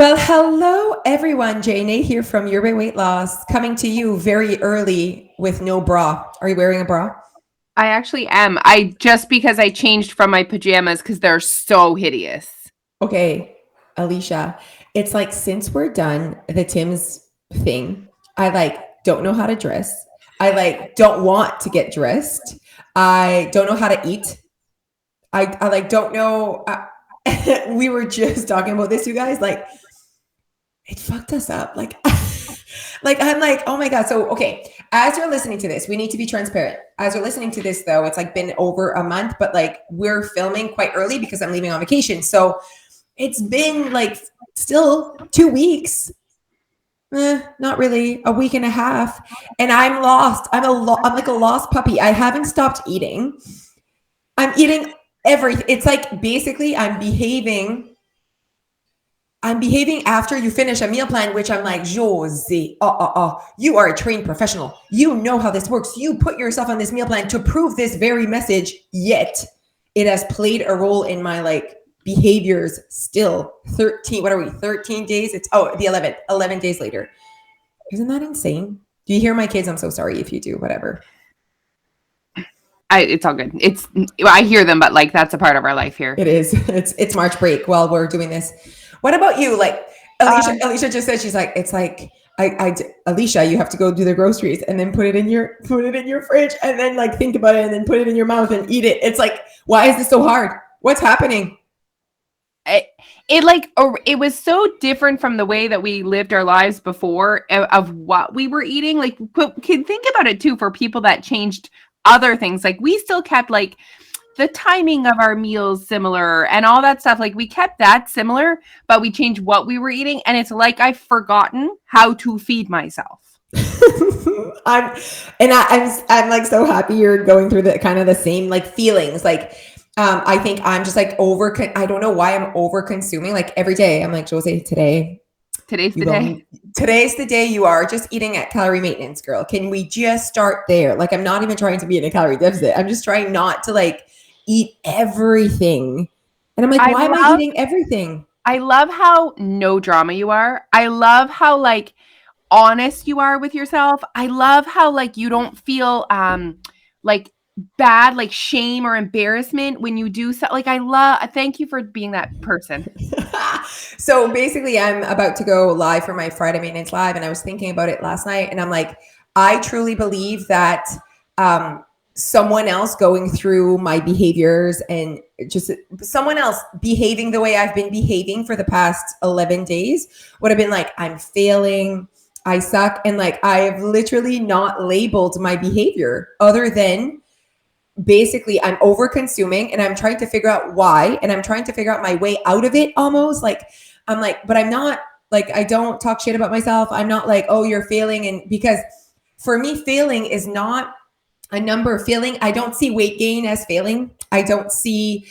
Well, hello everyone. Jane here from Your Way Weight Loss, coming to you very early with no bra. Are you wearing a bra? I actually am. I just because I changed from my pajamas because they're so hideous. Okay, Alicia, it's like since we're done the Tim's thing, I don't know how to dress. I don't want to get dressed. I don't know how to eat. I don't know. We were just talking about this, you guys. It fucked us up. I'm like, oh my God. So, okay, as you're listening to this, we need to be transparent. As you're listening to this, though, it's been over a month, but we're filming quite early because I'm leaving on vacation. So it's been still 2 weeks. Not really, a week and a half. And I'm lost. I'm like a lost puppy. I haven't stopped eating. I'm eating everything. It's basically I'm behaving after you finish a meal plan, which I'm like, Josie, you are a trained professional. You know how this works. You put yourself on this meal plan to prove this very message, yet it has played a role in my behaviors still. 13, what are we, 13 days? It's, the 11 days later. Isn't that insane? Do you hear my kids? I'm so sorry if you do, whatever. It's all good. I hear them, but that's a part of our life here. It is. It's March break while we're doing this. What about you? Alicia just said, she's like, it's like, Alicia, you have to go do the groceries and then put it in your fridge and then think about it and then put it in your mouth and eat it. It's like, why is this so hard? What's happening? It was so different from the way that we lived our lives before of what we were eating. Can think about it too for people that changed other things. We still kept the timing of our meals similar and all that stuff. We kept that similar, but we changed what we were eating. And it's like I've forgotten how to feed myself. I'm so happy you're going through the kind of the same feelings. I think I'm just I don't know why I'm over consuming. Every day I'm like, Josie, today's the day. Today's the day you are just eating at calorie maintenance, girl. Can we just start there? I'm not even trying to be in a calorie deficit. I'm just trying not to eat everything. And I'm like, why am I eating everything? I love how no drama you are. I love how honest you are with yourself. I love how you don't feel bad shame or embarrassment when you do so. Thank you for being that person. So basically I'm about to go live for my Friday Maintenance Live, and I was thinking about it last night, and I'm like, I truly believe that someone else going through my behaviors and just someone else behaving the way I've been behaving for the past 11 days would have been like, I'm failing, I suck. And I've literally not labeled my behavior other than basically I'm over consuming and I'm trying to figure out why, and I'm trying to figure out my way out of it almost. I'm but I'm not I don't talk shit about myself. I'm not oh, you're failing. And because for me, failing is not a number. Failing, I don't see weight gain as failing. I don't see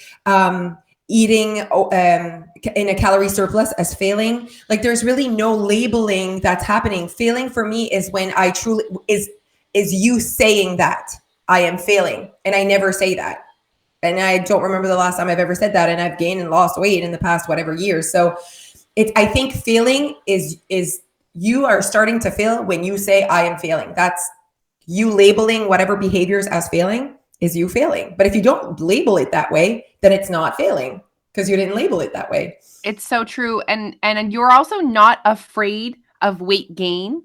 eating in a calorie surplus as failing. There's really no labeling that's happening. Failing for me is when I truly is you saying that I am failing, and I never say that. And I don't remember the last time I've ever said that. And I've gained and lost weight in the past whatever years. So I think failing is you are starting to fail when you say I am failing. That's you labeling whatever behaviors as failing is you failing. But if you don't label it that way, then it's not failing because you didn't label it that way. It's so true. And you're also not afraid of weight gain,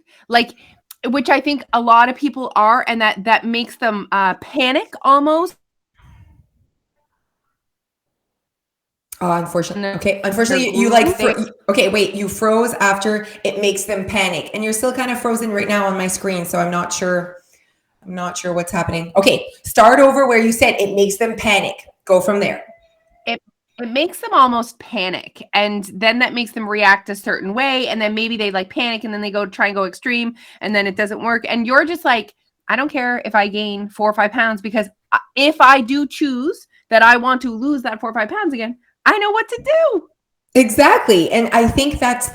which I think a lot of people are, and that makes them panic almost. Oh, unfortunately. Okay. Unfortunately, you okay, wait, you froze after it makes them panic, and you're still kind of frozen right now on my screen. So I'm not sure what's happening. Okay. Start over where you said it makes them panic. Go from there. It makes them almost panic, and then that makes them react a certain way, and then maybe they panic, and then they try and go extreme, and then it doesn't work, and you're just I don't care if I gain 4 or 5 pounds, because if I do choose that I want to lose that 4 or 5 pounds again, I know what to do. Exactly. And I think that's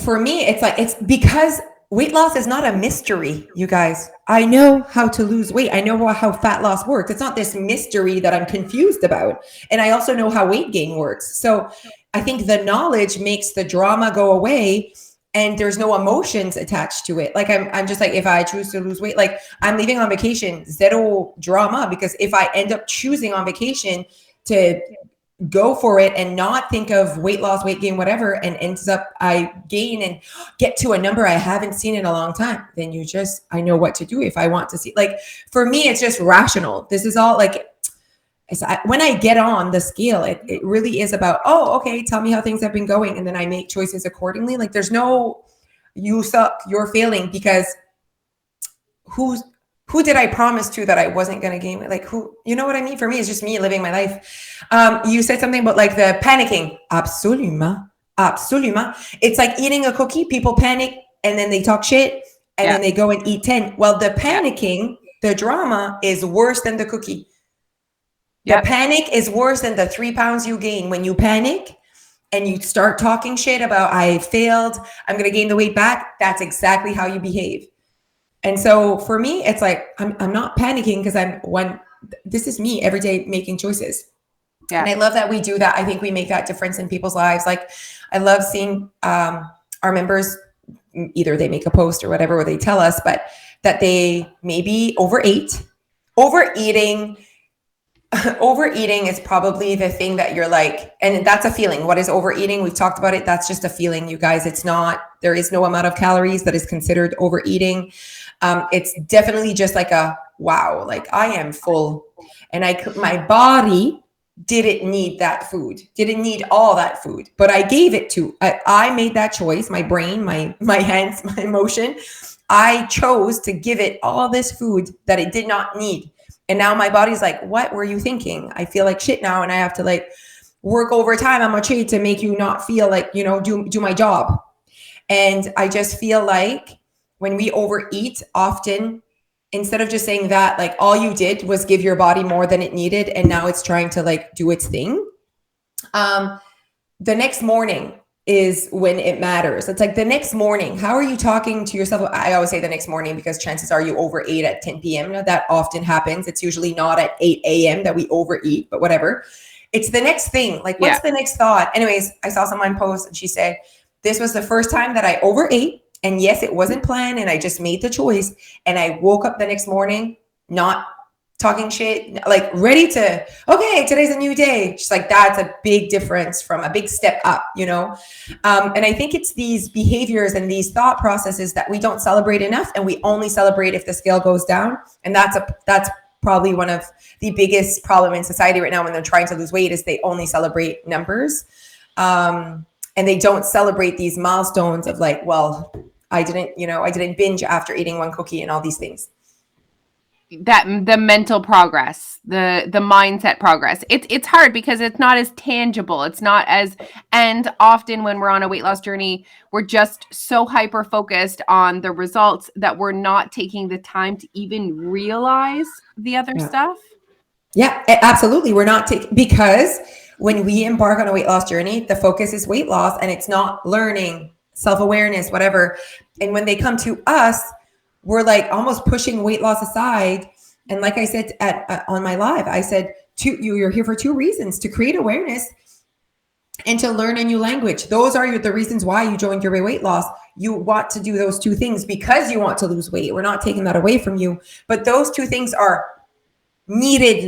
for me, it's because weight loss is not a mystery, you guys. I know how to lose weight. I know how fat loss works. It's not this mystery that I'm confused about. And I also know how weight gain works. So I think the knowledge makes the drama go away and there's no emotions attached to it. Like I'm just like, if I choose to lose weight, like I'm leaving on vacation, zero drama, because if I end up choosing on vacation to go for it and not think of weight loss, weight gain, whatever, and ends up I gain and get to a number I haven't seen in a long time, then I know what to do if I want to see. Like for me, it's just rational. This is all like, when I get on the scale, it really is about, oh, okay, tell me how things have been going. And then I make choices accordingly. Like there's no, you suck, you're failing, because who did I promise to that I wasn't going to gain? Like who, you know what I mean? For me, it's just me living my life. You said something about like the panicking. Absolument. Absolument. It's like eating a cookie. People panic and then they talk shit and then they go and eat 10. Well, the panicking, the drama is worse than the cookie. The panic is worse than the 3 pounds you gain. When you panic and you start talking shit about I failed, I'm going to gain the weight back. That's exactly how you behave. And so for me, it's like, I'm not panicking because this is me every day making choices. Yeah. And I love that we do that. I think we make that difference in people's lives. Like I love seeing our members, either they make a post or whatever, or they tell us, but that they maybe overate. Overeating is probably the thing that you're like, and that's a feeling. What is overeating? We've talked about it. That's just a feeling, you guys. There is no amount of calories that is considered overeating. It's definitely just like wow, like I am full and my body didn't need that food, didn't need all that food, but I gave it to, I made that choice, my brain, my hands, my emotion. I chose to give it all this food that it did not need. And now my body's like, what were you thinking? I feel like shit now. And I have to like work overtime on my trade to make you not feel like, do my job. And I just feel like when we overeat often, instead of just saying that, like all you did was give your body more than it needed. And now it's trying to like do its thing. The next morning is when it matters. It's like the next morning, how are you talking to yourself? I always say the next morning because chances are you overate at 10 p.m. That often happens. It's usually not at 8 a.m. that we overeat, but whatever. It's the next thing. Like what's the next thought? Anyways, I saw someone post and she said, this was the first time that I overate. And yes, it wasn't planned and I just made the choice. And I woke up the next morning, not talking shit, like ready to, okay, today's a new day. Just like, that's a big difference from a big step up, And I think it's these behaviors and these thought processes that we don't celebrate enough. And we only celebrate if the scale goes down. And that's probably one of the biggest problem in society right now when they're trying to lose weight is they only celebrate numbers. And they don't celebrate these milestones of like, well, I didn't binge after eating one cookie and all these things. That the mental progress, the mindset progress. It's hard because it's not as tangible. It's not as, and often when we're on a weight loss journey, we're just so hyper focused on the results that we're not taking the time to even realize the other stuff. Yeah, absolutely. We're not because when we embark on a weight loss journey, the focus is weight loss and it's not learning, self-awareness, whatever. And when they come to us, we're like almost pushing weight loss aside. And like I said on my live, I said, you're here for 2 reasons: to create awareness and to learn a new language. Those are the reasons why you joined your weight loss. You want to do those 2 things because you want to lose weight. We're not taking that away from you, but those 2 things are needed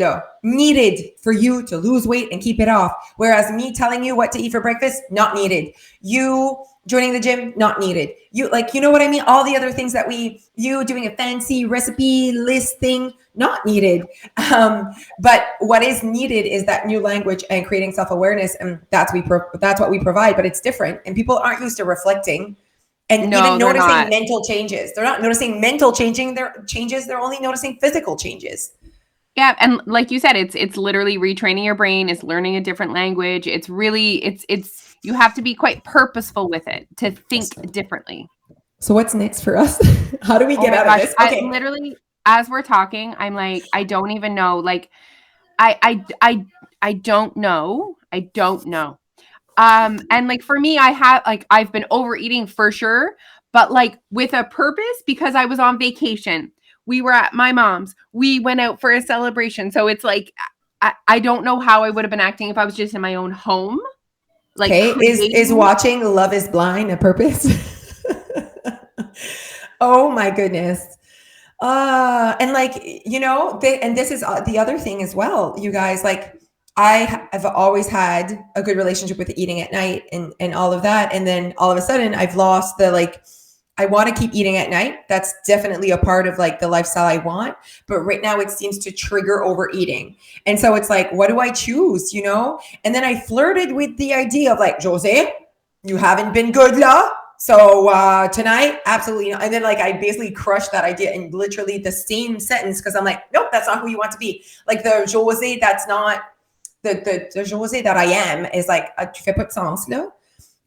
for you to lose weight and keep it off. Whereas me telling you what to eat for breakfast, not needed. You joining the gym, not needed. You know what I mean? All the other things that you doing a fancy recipe list thing, not needed. But what is needed is that new language and creating self-awareness. And that's what we provide, but it's different. And people aren't used to reflecting and even noticing mental changes. They're not noticing mental changes. They're only noticing physical changes. Yeah. And like you said, it's literally retraining your brain. It's learning a different language. It's really, you have to be quite purposeful with it to think differently. So what's next for us? How do we get out of this? Okay. I literally, as we're talking, I'm like, I don't even know. Like, I don't know. And like for me, I've been overeating for sure, but like with a purpose because I was on vacation. We were at my mom's. We went out for a celebration. So it's like I don't know how I would have been acting if I was just in my own home. Like Okay, is creating. watching Love is Blind a purpose? Oh my goodness. And like, and this is the other thing as well, you guys, like have always had a good relationship with eating at night and all of that. And then all of a sudden I've lost the, like, I want to keep eating at night. That's definitely a part of like the lifestyle I want. But right now it seems to trigger overeating. And so it's like, what do I choose? And then I flirted with the idea of like, Jose, you haven't been good, la. So tonight, absolutely not. And then like I basically crushed that idea in literally the same sentence because I'm like, nope, that's not who you want to be. Like the Jose, that's not the Jose that I am is like, tu fais pas de sens là.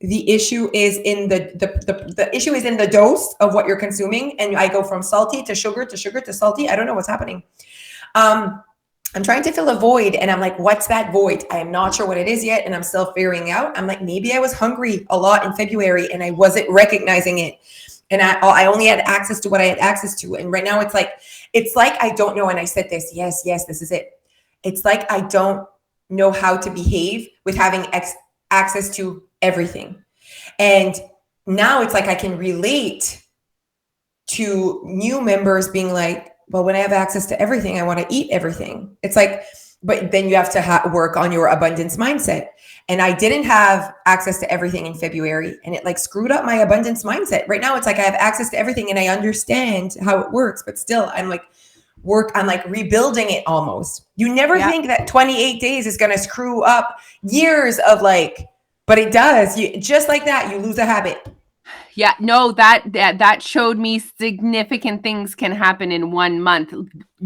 The issue is in the issue is in the dose of what you're consuming. And I go from salty to sugar to sugar to salty. I don't know what's happening. I'm trying to fill a void and I'm like, what's that void? I am not sure what it is yet. And I'm still figuring out. I'm like, maybe I was hungry a lot in February and I wasn't recognizing it. And I only had access to what I had access to. And right now it's like, I don't know. And I said this, yes, this is it. It's like, I don't know how to behave with having access to everything. And now it's like, I can relate to new members being like, well, when I have access to everything, I want to eat everything. It's like, but then you have to work on your abundance mindset. And I didn't have access to everything in February and it like screwed up my abundance mindset. Right now, it's like I have access to everything and I understand how it works, but still I'm like rebuilding it almost. You never think that 28 days is going to screw up years of like, but it does. Just like that, you lose a habit. Yeah, no, that showed me significant things can happen in 1 month,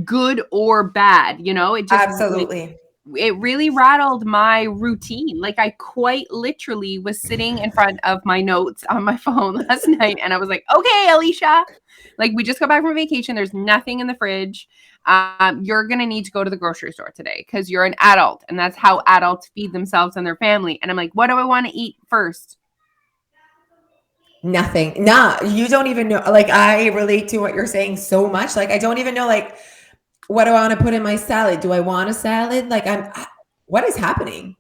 good or bad, it just absolutely. It really rattled my routine. Like I quite literally was sitting in front of my notes on my phone last night and I was like, okay, Alicia, like we just got back from vacation. There's nothing in the fridge. You're going to need to go to the grocery store today because you're an adult and that's how adults feed themselves and their family. And I'm like, what do I want to eat first? Nothing. Nah, you don't even know. Like I relate to what you're saying so much. Like I don't even know like what do I want to put in my salad? Do I want a salad? Like what is happening?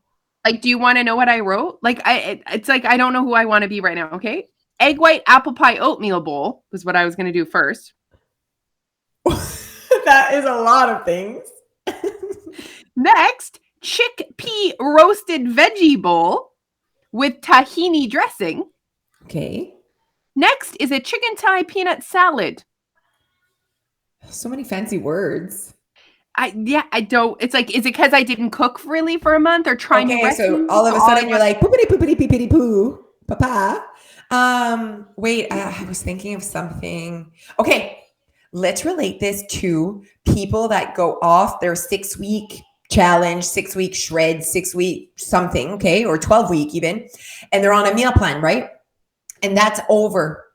Like, do you want to know what I wrote? Like it's like I don't know who I want to be right now, okay? Egg white apple pie oatmeal bowl was what I was going to do first. That is a lot of things. Next, chickpea roasted veggie bowl with tahini dressing. Okay. Next is a chicken thigh peanut salad. So many fancy words. I don't. It's like, is it because I didn't cook really for a month or trying new recipes? So all of a sudden you're like poopity poopity peepity poo, papa. Wait, I was thinking of something. Okay, let's relate this to people that go off their 6-week challenge, 6-week shred, 6-week something, okay, or 12-week even, and they're on a meal plan, right? And that's over.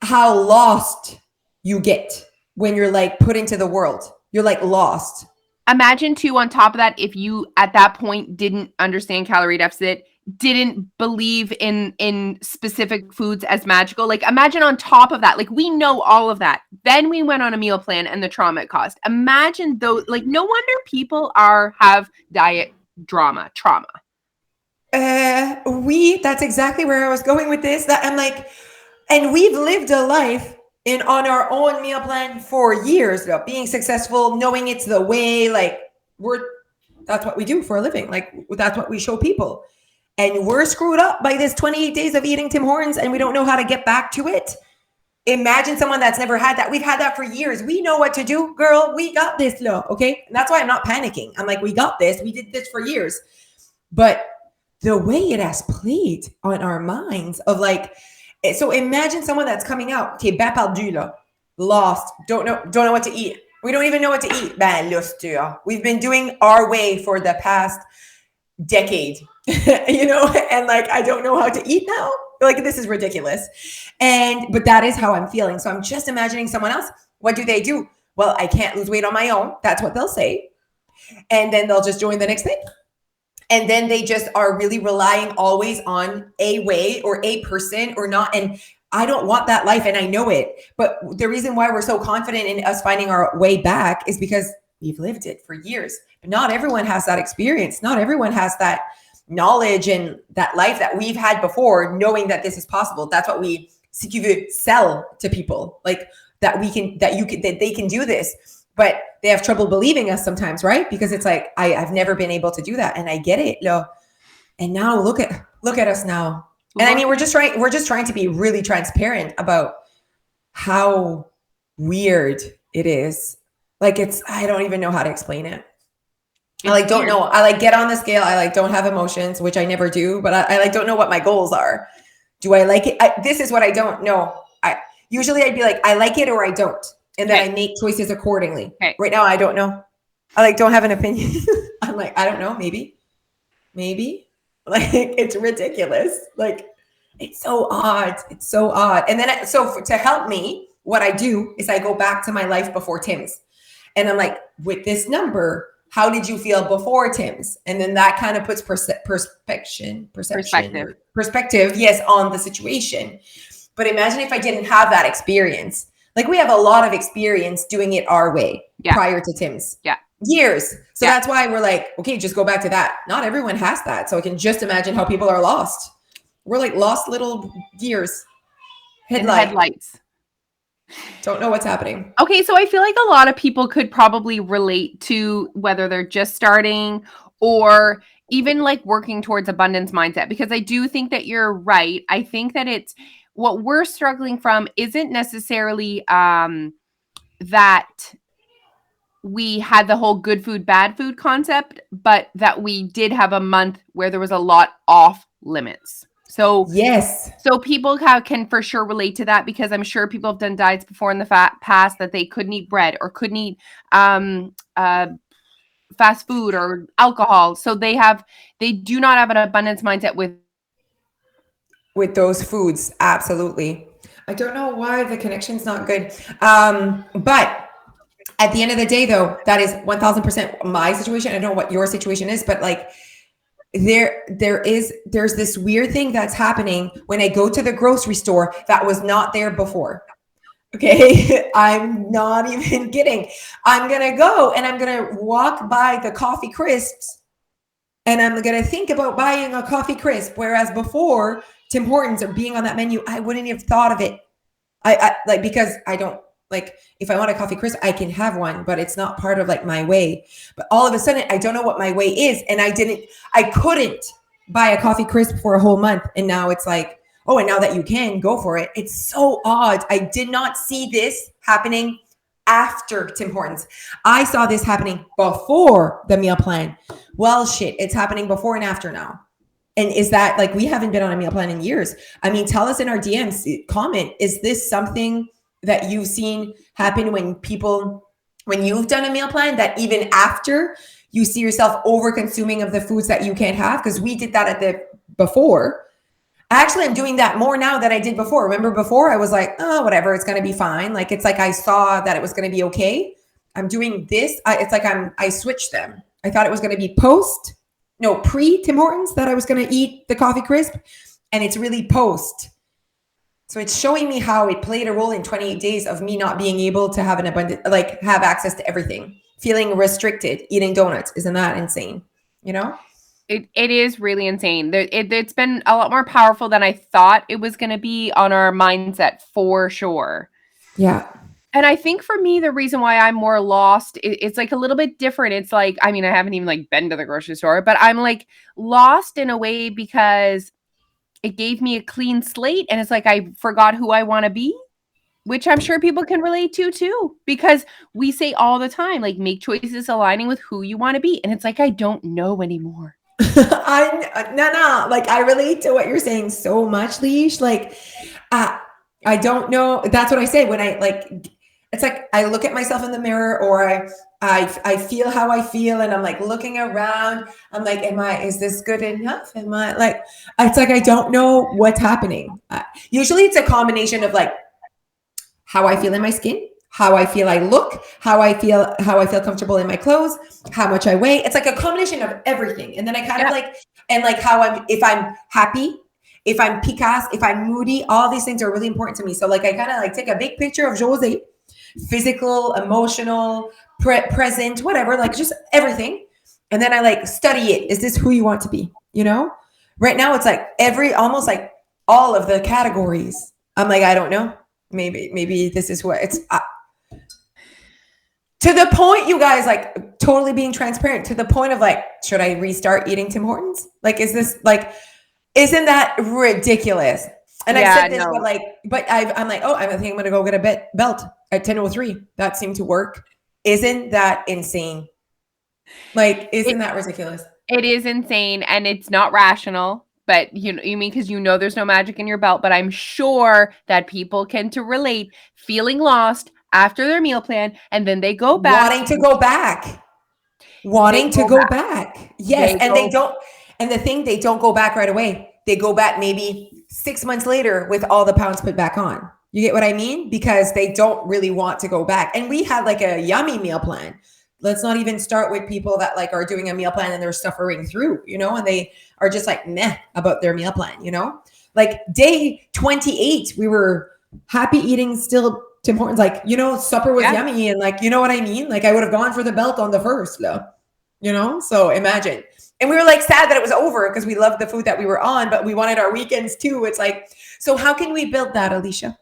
How lost you get when you're like put into the world. You're like lost. Imagine too, on top of that, if you at that point didn't understand calorie deficit, didn't believe in specific foods as magical. Like imagine on top of that, like we know all of that. Then we went on a meal plan and the trauma it caused. Imagine those, like no wonder people have diet trauma. That's exactly where I was going with this. That I'm like, and we've lived a life on our own meal plan for years, though, being successful, knowing it's the way, like that's what we do for a living. Like that's what we show people. And we're screwed up by this 28 days of eating Tim Hortons and we don't know how to get back to it. Imagine someone that's never had that. We've had that for years. We know what to do, girl. We got this, though. Okay. And that's why I'm not panicking. I'm like, we got this. We did this for years. But the way it has played on our minds of like, so imagine someone that's coming out, okay, ben perdu, là, lost, don't know what to eat. We don't even know what to eat. Ben, lustre. We've been doing our way for the past decade, and like, I don't know how to eat now. Like, this is ridiculous. But that is how I'm feeling. So I'm just imagining someone else. What do? Well, I can't lose weight on my own. That's what they'll say. And then they'll just join the next thing. And then they just are really relying always on a way or a person or not. And I don't want that life, and I know it. But the reason why we're so confident in us finding our way back is because we've lived it for years. But not everyone has that experience. Not everyone has that knowledge and that life that we've had before, knowing that this is possible. That's what we sell to people, like that they can do this. But they have trouble believing us sometimes, right? Because it's like, I've never been able to do that, and I get it. And now look at us now. And I mean, we're just trying to be really transparent about how weird it is. Like I don't even know how to explain it. I don't know. I get on the scale. I don't have emotions, which I never do, but I don't know what my goals are. Do I like it? This is what I don't know. Usually I'd be like, I like it or I don't. And then I make choices accordingly. Okay. Right now, I don't know. I don't have an opinion. I'm like, I don't know. Maybe. Like, it's ridiculous. Like, it's so odd. It's so odd. And then, to help me, what I do is I go back to my life before Tim's. And I'm like, with this number, how did you feel before Tim's? And then that kind of puts perspective, yes, on the situation. But imagine if I didn't have that experience. Like, we have a lot of experience doing it our way prior to Tim's. Yeah. Years. So that's why we're like, okay, just go back to that. Not everyone has that. So I can just imagine how people are lost. We're like lost little gears. Headlights. Don't know what's happening. Okay, so I feel like a lot of people could probably relate to whether they're just starting or even like working towards abundance mindset, because I do think that you're right. I think that it's what we're struggling from isn't necessarily that we had the whole good food, bad food concept, but that we did have a month where there was a lot off limits. So yes, so people can for sure relate to that, because I'm sure people have done diets before in the past that they couldn't eat bread or couldn't eat fast food or alcohol. So they do not have an abundance mindset with those foods. Absolutely. I don't know why the connection's not good. But at the end of the day, though, that is 1000% my situation. I don't know what your situation is, but like, there's this weird thing that's happening when I go to the grocery store that was not there before. Okay. I'm not even kidding. I'm going to go and I'm going to walk by the coffee crisps and I'm going to think about buying a coffee crisp. Whereas before, Tim Hortons or being on that menu, I wouldn't have thought of it. I because I don't, like, if I want a coffee crisp, I can have one, but it's not part of like my way. But all of a sudden, I don't know what my way is. And I couldn't buy a coffee crisp for a whole month. And now it's like, oh, and now that you can, go for it. It's so odd. I did not see this happening after Tim Hortons. I saw this happening before the meal plan. Well, shit, it's happening before and after now. And is that like, we haven't been on a meal plan in years. I mean, tell us in our DMs, comment, is this something that you've seen happen when you've done a meal plan, that even after you see yourself over consuming of the foods that you can't have? Because we did that before. Actually, I'm doing that more now than I did before. Remember before I was like, oh, whatever, it's going to be fine. Like, it's like I saw that it was going to be okay. I'm doing this. It's like I switched them. I thought it was going to be pre Tim Hortons that I was going to eat the coffee crisp. And it's really post. So it's showing me how it played a role in 28 days of me not being able to have have access to everything, feeling restricted, eating donuts. Isn't that insane? You know? It is really insane. It's been a lot more powerful than I thought it was going to be on our mindset, for sure. Yeah. And I think for me, the reason why I'm more lost, it's like a little bit different. It's like, I mean, I haven't even like been to the grocery store, but I'm like lost in a way because it gave me a clean slate. And it's like, I forgot who I want to be, which I'm sure people can relate to too, because we say all the time, like, make choices aligning with who you want to be. And it's like, I don't know anymore. No. Like, I relate to what you're saying so much, Leash. Like, I don't know. That's what I say when it's like I look at myself in the mirror, or I feel how I feel, and I'm like looking around. I'm like, is this good enough? Am I like, it's like I don't know what's happening. Usually it's a combination of like how I feel in my skin, how I feel I look, how I feel comfortable in my clothes, how much I weigh. It's like a combination of everything. And then I kind of like, and like how if I'm happy, if I'm picasse, if I'm moody, all these things are really important to me. So like I kind of like take a big picture of Jose, physical, emotional, present, whatever, like just everything. And then I like study it. Is this who you want to be? You know, right now it's like almost like all of the categories. I'm like, I don't know. Maybe this is what it's to the point, you guys, like totally being transparent to the point of like, should I restart eating Tim Hortons? Like, is this like, isn't that ridiculous? And I said this, but I'm like, oh, I think I'm going to go get a belt at 10:03. That seemed to work. Isn't that insane? Like, isn't that ridiculous? It is insane, and it's not rational. But you mean because there's no magic in your belt. But I'm sure that people can relate feeling lost after their meal plan, and then they go back, wanting to go back. Yes, they don't. And the thing, they don't go back right away. They go back maybe 6 months later with all the pounds put back on. You get what I mean? Because they don't really want to go back. And we had like a yummy meal plan. Let's not even start with people that like are doing a meal plan and they're suffering through, and they are just like meh about their meal plan, like day 28, we were happy eating still Tim Hortons, like, supper was yummy. And like, you know what I mean? Like I would have gone for the belt on the first, so imagine. And we were like sad that it was over because we loved the food that we were on, but we wanted our weekends too. It's like, so how can we build that, Alicia?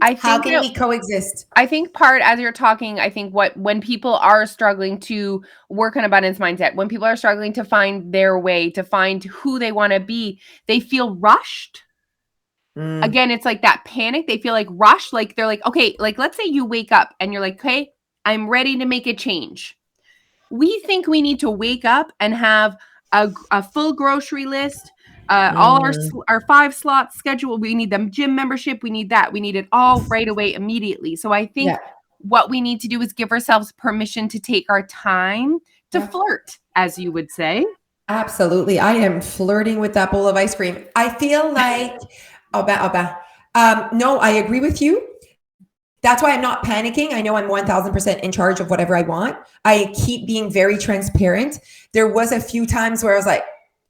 How can we coexist? I think as you're talking, I think when people are struggling to work on abundance mindset, when people are struggling to find their way, to find who they want to be, they feel rushed. Again, it's like that panic. They feel like rushed. Like they're like, okay, like let's say you wake up and you're like, okay, I'm ready to make a change. We think we need to wake up and have a full grocery list, all our 5 slots schedule. We need the gym membership. We need that. We need it all right away, immediately. So I think what we need to do is give ourselves permission to take our time to flirt, as you would say. Absolutely. I am flirting with that bowl of ice cream. I feel like, no, I agree with you. That's why I'm not panicking. I know I'm 1000% in charge of whatever I want. I keep being very transparent. There was a few times where I was like,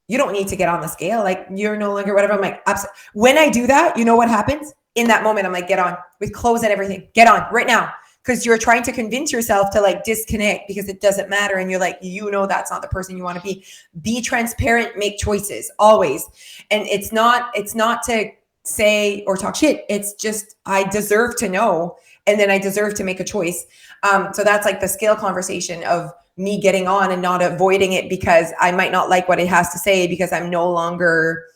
you don't need to get on the scale. Like you're no longer whatever. I'm like, when I do that, you know what happens? In that moment, I'm like, get on with clothes and everything. Get on right now. Because you're trying to convince yourself to like disconnect because it doesn't matter. And you're like, that's not the person you want to be. Be transparent, make choices always. And it's not to say or talk shit. It's just, I deserve to know. And then I deserve to make a choice. So that's like the scale conversation of me getting on and not avoiding it because I might not like what it has to say because I'm no longer,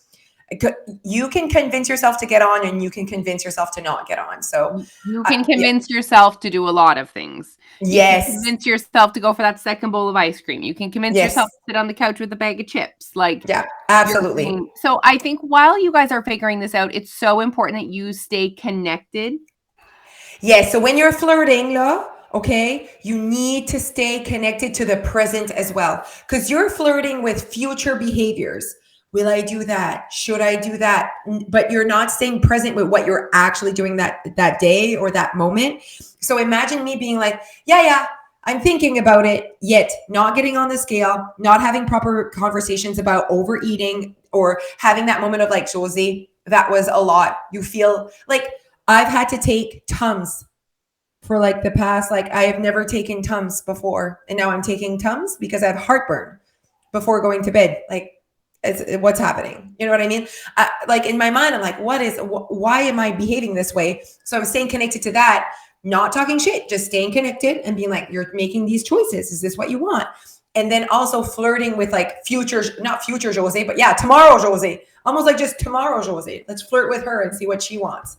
you can convince yourself to get on and you can convince yourself to not get on. So you can convince yourself to do a lot of things. Yes. You can convince yourself to go for that second bowl of ice cream. You can convince yourself to sit on the couch with a bag of chips. Like, yeah, absolutely. So I think while you guys are figuring this out, it's so important that you stay connected. Yes. So when you're flirting, okay, you need to stay connected to the present as well. Because you're flirting with future behaviors. Will I do that? Should I do that? But you're not staying present with what you're actually doing that day or that moment. So imagine me being like, yeah, I'm thinking about it, yet not getting on the scale, not having proper conversations about overeating or having that moment of like, Josie, that was a lot. You feel like I've had to take Tums for like the past, like I have never taken Tums before. And now I'm taking Tums because I have heartburn before going to bed. Like, what's happening? You know what I mean? Like in my mind, I'm like, why am I behaving this way? So I'm staying connected to that, not talking shit, just staying connected and being like, you're making these choices. Is this what you want? And then also flirting with like not future Jose, but yeah, tomorrow Jose, almost like just tomorrow Jose. Let's flirt with her and see what she wants.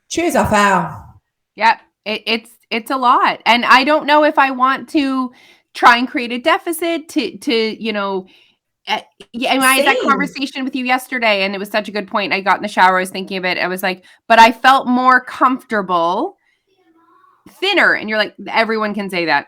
Choose a foul. Yeah, it's a lot. And I don't know if I want to try and create a deficit to I had that conversation with you yesterday, and it was such a good point. I got in the shower, I was thinking of it. I was like, but I felt more comfortable thinner. And you're like, everyone can say that.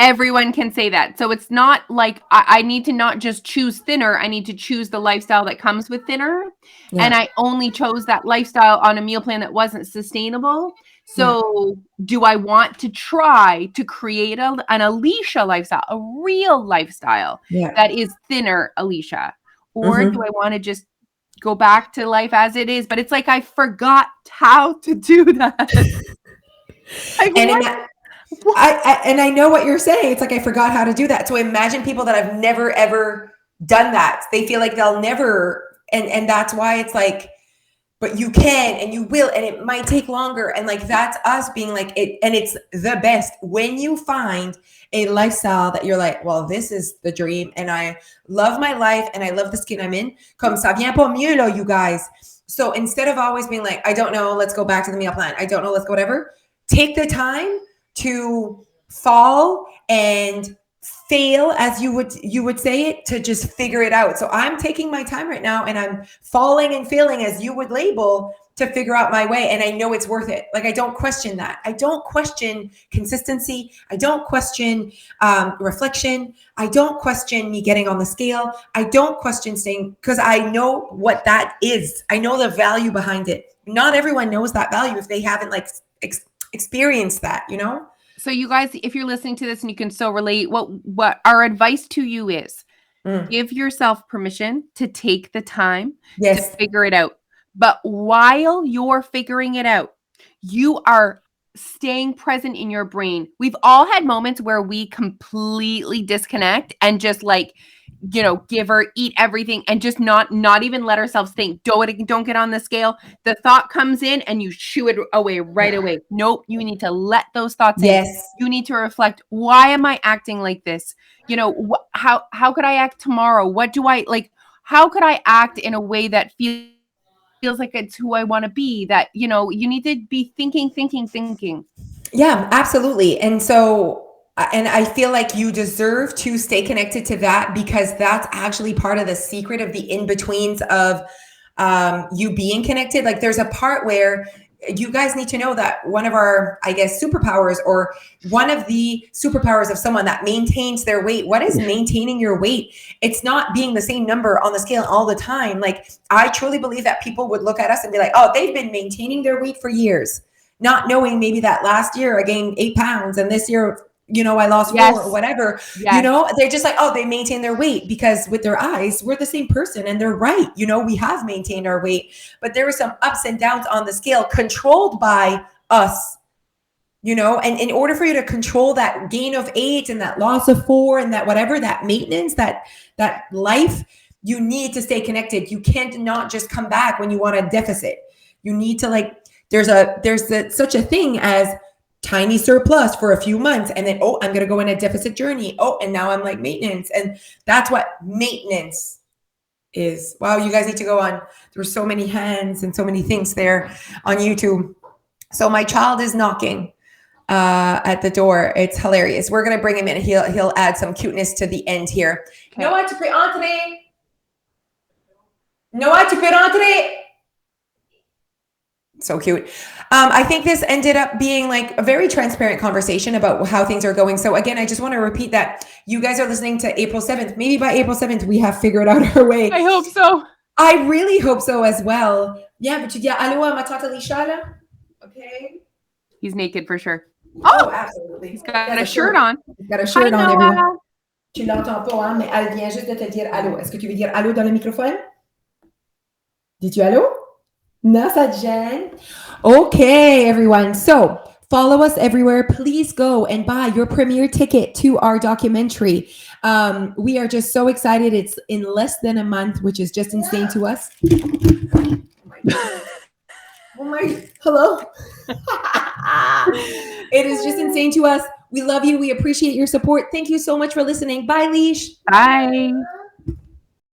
everyone can say that. So it's not like I need to not just choose thinner. I need to choose the lifestyle that comes with thinner. Yeah. And I only chose that lifestyle on a meal plan that wasn't sustainable. So do I want to try to create an Alicia lifestyle, a real lifestyle that is thinner, Alicia? Or do I want to just go back to life as it is? But it's like I forgot how to do that. And I know what you're saying. It's like I forgot how to do that. So imagine people that have never ever done that. They feel like they'll never, and that's why it's like, but you can and you will, and it might take longer. And like that's us being like it, and it's the best when you find a lifestyle that you're like, well, this is the dream, and I love my life and I love the skin I'm in. Comme ça vient pas mieux là, you guys. So instead of always being like, I don't know, let's go back to the meal plan. I don't know, let's go whatever. Take the time to fall and fail, as you would say it, to just figure it out. So I'm taking my time right now and I'm falling and failing, as you would label, to figure out my way. And I know it's worth it. Like, I don't question that. I don't question consistency. I don't question reflection. I don't question me getting on the scale. I don't question staying, because I know what that is. I know the value behind it. Not everyone knows that value if they haven't like experienced that, you know? So you guys, if you're listening to this and you can still relate, what our advice to you is give yourself permission to take the time to figure it out. But while you're figuring it out, you are staying present in your brain. We've all had moments where we completely disconnect and just like, you know, give or eat everything and just not even let ourselves think. Don't get on the scale. The thought comes in and you shoo it away right away. Nope. You need to let those thoughts in. You need to reflect. Why am I acting like this? You know, how could I act tomorrow? What do I like? How could I act in a way that feels like it's who I want to be? That, you know, you need to be thinking. Yeah, absolutely. And so, and I feel like you deserve to stay connected to that, because that's actually part of the secret of the in-betweens of you being connected. Like, there's a part where you guys need to know that one of our, I guess, superpowers, or one of the superpowers of someone that maintains their weight. What is maintaining your weight? It's not being the same number on the scale all the time. Like, I truly believe that people would look at us and be like, oh, they've been maintaining their weight for years, not knowing maybe that last year I gained 8 pounds and this year, you know, I lost 4 or whatever. You know, they're just like, oh, they maintain their weight, because with their eyes, we're the same person, and they're right. You know, we have maintained our weight, but there were some ups and downs on the scale controlled by us, you know, and in order for you to control that gain of 8 and that loss of 4 and that whatever, that maintenance, that life, you need to stay connected. You can't not just come back when you want a deficit. You need to, like, there's such a thing as tiny surplus for a few months, and then, oh, I'm going to go in a deficit journey. Oh, and now I'm like maintenance. And that's what maintenance is. Wow. You guys need to go on. There were so many hands and so many things there on YouTube. So my child is knocking at the door. It's hilarious. We're going to bring him in. He'll add some cuteness to the end here. Okay. Noah, tu peux entrer. Noah, tu peux rentrer. So cute. I think this ended up being like a very transparent conversation about how things are going. So again, I just want to repeat that you guys are listening to April 7th. Maybe by April 7th, we have figured out our way. I hope so. I really hope so as well. Yeah, but tu dis allô à ma tante Alicia là? Okay. He's naked for sure. Oh, absolutely. He's got a shirt on. He's got a shirt on, everyone. Tu l'entends pas, hein, mais elle vient juste de te dire allô. Est-ce que tu veux dire allô dans le microphone? Dis-tu allô? No, Jen. Okay, everyone. So follow us everywhere. Please go and buy your premiere ticket to our documentary. We are just so excited. It's in less than a month, which is just insane to us. Oh my, hello. It is just insane to us. We love you. We appreciate your support. Thank you so much for listening. Bye, Leash. Bye.